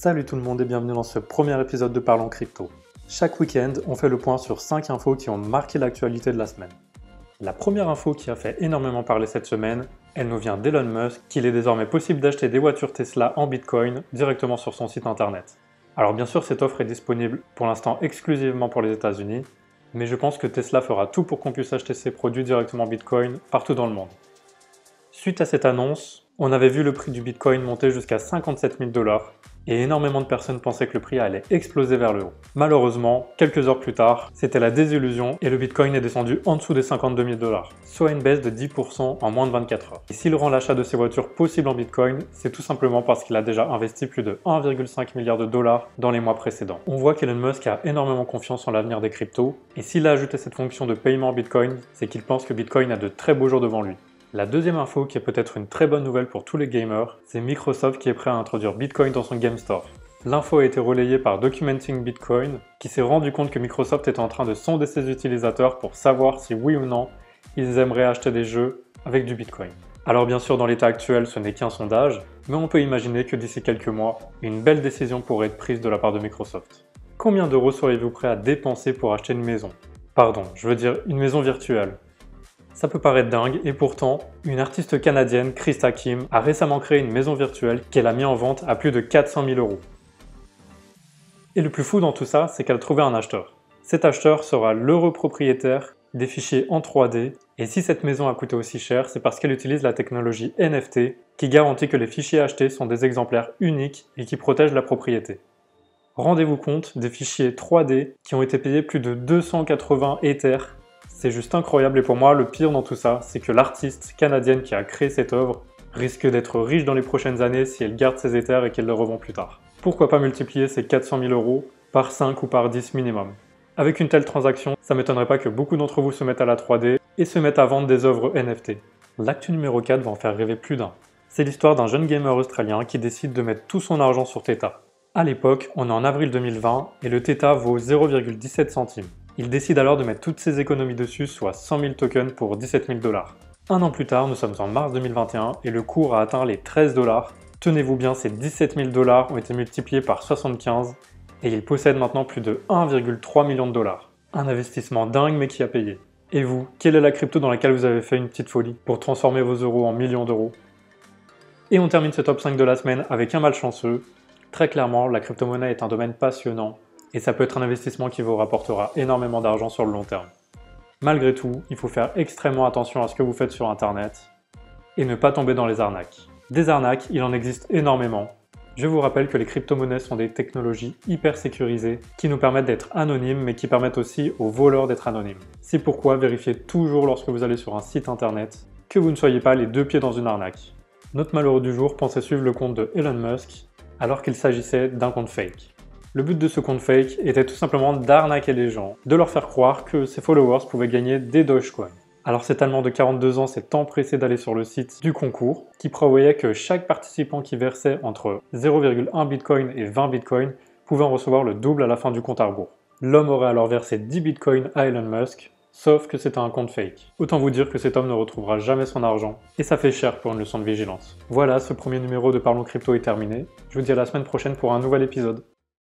Salut tout le monde et bienvenue dans ce premier épisode de Parlons Crypto. Chaque week-end, on fait le point sur 5 infos qui ont marqué l'actualité de la semaine. La première info qui a fait énormément parler cette semaine, elle nous vient d'Elon Musk, qu'il est désormais possible d'acheter des voitures Tesla en Bitcoin directement sur son site internet. Alors bien sûr, cette offre est disponible pour l'instant exclusivement pour les États-Unis, mais je pense que Tesla fera tout pour qu'on puisse acheter ses produits directement en Bitcoin partout dans le monde. Suite à cette annonce, on avait vu le prix du Bitcoin monter jusqu'à 57 000 $, et énormément de personnes pensaient que le prix allait exploser vers le haut. Malheureusement, quelques heures plus tard, c'était la désillusion et le Bitcoin est descendu en dessous des 52 000 $, soit une baisse de 10% en moins de 24 heures. Et s'il rend l'achat de ces voitures possible en Bitcoin, c'est tout simplement parce qu'il a déjà investi plus de 1,5 milliard de dollars dans les mois précédents. On voit qu'Elon Musk a énormément confiance en l'avenir des cryptos, et s'il a ajouté cette fonction de paiement en Bitcoin, c'est qu'il pense que Bitcoin a de très beaux jours devant lui. La deuxième info qui est peut-être une très bonne nouvelle pour tous les gamers, c'est Microsoft qui est prêt à introduire Bitcoin dans son Game Store. L'info a été relayée par Documenting Bitcoin, qui s'est rendu compte que Microsoft était en train de sonder ses utilisateurs pour savoir si oui ou non ils aimeraient acheter des jeux avec du Bitcoin. Alors bien sûr, dans l'état actuel, ce n'est qu'un sondage, mais on peut imaginer que d'ici quelques mois, une belle décision pourrait être prise de la part de Microsoft. Combien d'euros seriez-vous prêt à dépenser pour acheter une maison? Pardon, je veux dire une maison virtuelle. Ça peut paraître dingue, et pourtant, une artiste canadienne, Krista Kim, a récemment créé une maison virtuelle qu'elle a mis en vente à plus de 400 000 €. Et le plus fou dans tout ça, c'est qu'elle a trouvé un acheteur. Cet acheteur sera l'heureux propriétaire des fichiers en 3D, et si cette maison a coûté aussi cher, c'est parce qu'elle utilise la technologie NFT, qui garantit que les fichiers achetés sont des exemplaires uniques et qui protègent la propriété. Rendez-vous compte des fichiers 3D qui ont été payés plus de 280 Ethers. C'est juste incroyable, et pour moi, le pire dans tout ça, c'est que l'artiste canadienne qui a créé cette œuvre risque d'être riche dans les prochaines années si elle garde ses Ethers et qu'elle le revend plus tard. Pourquoi pas multiplier ces 400 000 € par 5 ou par 10 minimum? Avec une telle transaction, ça m'étonnerait pas que beaucoup d'entre vous se mettent à la 3D et se mettent à vendre des œuvres NFT. L'actu numéro 4 va en faire rêver plus d'un. C'est l'histoire d'un jeune gamer australien qui décide de mettre tout son argent sur Theta. À l'époque, on est en avril 2020 et le Theta vaut 0,17 centimes. Il décide alors de mettre toutes ses économies dessus, soit 100 000 tokens pour 17 000 $. Un an plus tard, nous sommes en mars 2021 et le cours a atteint les 13 $. Tenez-vous bien, ces 17 000 $ ont été multipliés par 75 et il possède maintenant plus de 1,3 million de $. Un investissement dingue mais qui a payé. Et vous, quelle est la crypto dans laquelle vous avez fait une petite folie pour transformer vos euros en millions d'euros? Et on termine ce top 5 de la semaine avec un malchanceux. Très clairement, la crypto-monnaie est un domaine passionnant et ça peut être un investissement qui vous rapportera énormément d'argent sur le long terme. Malgré tout, il faut faire extrêmement attention à ce que vous faites sur Internet et ne pas tomber dans les arnaques. Des arnaques, il en existe énormément. Je vous rappelle que les crypto-monnaies sont des technologies hyper sécurisées qui nous permettent d'être anonymes mais qui permettent aussi aux voleurs d'être anonymes. C'est pourquoi vérifiez toujours lorsque vous allez sur un site Internet que vous ne soyez pas les deux pieds dans une arnaque. Notre malheureux du jour pensait suivre le compte de Elon Musk alors qu'il s'agissait d'un compte fake. Le but de ce compte fake était tout simplement d'arnaquer les gens, de leur faire croire que ses followers pouvaient gagner des Dogecoin. Alors cet Allemand de 42 ans s'est empressé d'aller sur le site du concours, qui prévoyait que chaque participant qui versait entre 0,1 Bitcoin et 20 Bitcoin pouvait en recevoir le double à la fin du compte à rebours. L'homme aurait alors versé 10 Bitcoins à Elon Musk, sauf que c'était un compte fake. Autant vous dire que cet homme ne retrouvera jamais son argent, et ça fait cher pour une leçon de vigilance. Voilà, ce premier numéro de Parlons Crypto est terminé. Je vous dis à la semaine prochaine pour un nouvel épisode.